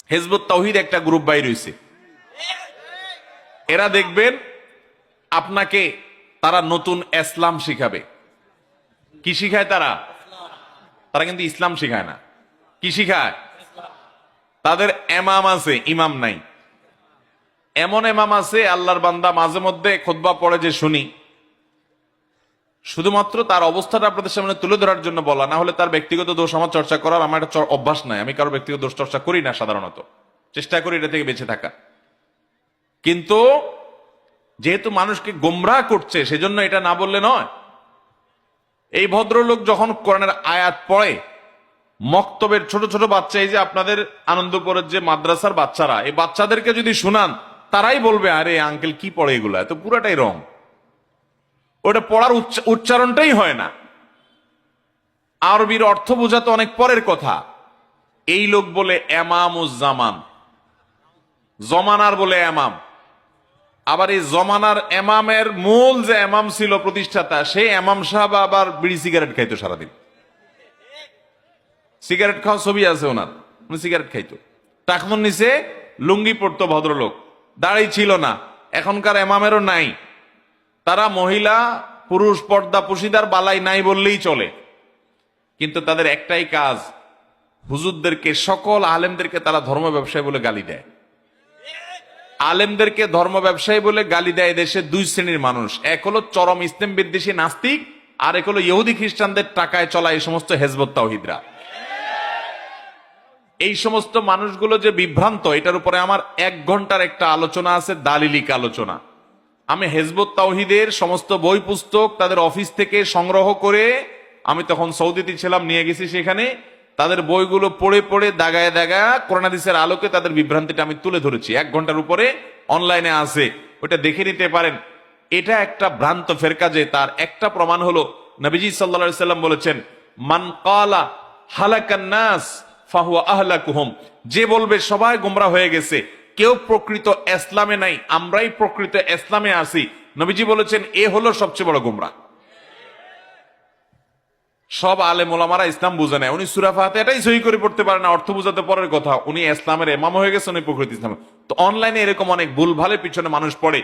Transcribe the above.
Hizb ut তাওহীদ একটা group বাইর হইছে। এরা দেখবেন আপনাকে তারা নতুন ইসলাম শিখাবে। কি শিখায় তারা? তারা কিন্তু ইসলাম শিখায় না। কি শিখায়? তাদের এমাম আছে, ইমাম নাই। এমন এমাম আছে, আল্লাহর বান্দা মাঝে মধ্যে খুতবা পড়ে যে শুনি, শুধুমাত্র তার অবস্থাটা আপনাদের সামনে তুলে ধরার জন্য বলা, না হলে তার ব্যক্তিগত দোষ আমার চর্চা করার আমার একটা অভ্যাস নাই। আমি কারো ব্যক্তিগত দোষ চর্চা করি না, সাধারণত চেষ্টা করি এটা থেকে বেঁচে থাকা। কিন্তু যেহেতু মানুষকে গোমরাহ করছে, সেজন্য এটা না বললে নয়। এই ভদ্রলোক যখন কোরআনের আয়াত পড়ে, মক্তবের ছোট ছোট বাচ্চা, এই যে আপনাদের আনন্দপুরের যে মাদ্রাসার বাচ্চারা, এই বাচ্চাদেরকে যদি শুনান, তারাই বলবে আরে আঙ্কেল কি পড়ে এগুলা, তো পুরাটাই রং। ওটা পড়ার উচ্চারণটাই হয় না। আরবির অর্থ বোঝা তো অনেক পরের কথা। এই লোক বলে এমামুজ্জামান, জমানার বলে এমাম। আবার এই জমানার এমামের মূল যে এমাম ছিল প্রতিষ্ঠাতা, সেই এমাম সাহেব আবার বিড়ি সিগারেট খাইতো সারাদিন। সিগারেট খাওয়া ছবি আছে ওনার, উনি সিগারেট খাইতো। টাকনুর নিচে লুঙ্গি পড়তো ভদ্রলোক, দাড়ি ছিল না। এখনকার এমামেরও নাই। তারা মহিলা পুরুষ পর্দা পুশিদার বালাই নাই বললেই চলে। কিন্তু তাদের একটাই কাজ, হুজুরদেরকে, সকল আলেমদেরকে তারা ধর্ম ব্যবসায়ী বলে গালি দেয়। আলেমদেরকে ধর্ম ব্যবসায়ী বলে গালি দেয় দেশে দুই শ্রেণীর মানুষ। এক হলো চরম ইসলাম বিদ্বেষী নাস্তিক, আর এক হলো ইহুদি খ্রিস্টানদের টাকায় চলা এই সমস্ত হিজবুত তাওহীদরা। এই সমস্ত মানুষগুলো যে বিভ্রান্ত, এটার উপরে আমার 1 ঘন্টার একটা আলোচনা আছে, দালিলিক আলোচনা। আমি হিজবুত তাওহীদের সমস্ত বই পুস্তক তাদের অফিস থেকে সংগ্রহ করে, আমি তখন সৌদিতে ছিলাম, নিয়ে গেছি সেখানে। তাদের বইগুলো পড়ে পড়ে দাগায় দাগা কোরআন হাদিসের আলোকে তাদের বিভ্রান্তিটা আমি তুলে ধরেছি। 1 ঘন্টার উপরে অনলাইনে আছে, ওটা দেখে নিতে পারেন। এটা একটা ভ্রান্ত ফেরকা, যে তার একটা প্রমাণ হলো নবীজি সাল্লাল্লাহু আলাইহি সাল্লাম বলেছেন, মান ক্বালা হালাকান নাস ফাহুয়া আহলাকুহুম। যে বলবে সবাই গোমরা হয়ে গেছে, কেউ প্রকৃত ইসলামে নাই, আমরাই প্রকৃত ইসলামে আছি, নবীজি বলেছেন এ হলো সবচেয়ে বড় গোমরা। সব আলেম ওলামারা ইসলাম বুঝে নেয়। উনি সূরা ফাতিহাটাই সহি করে পড়তে পারে না, অর্থ বুঝাতে পরের কথা। উনি ইসলামের ইমাম হয়ে গেছেন, উনি প্রকৃত ইসলাম। তো অনলাইনে এরকম অনেক ভুলভালের পিছনে মানুষ পড়ে।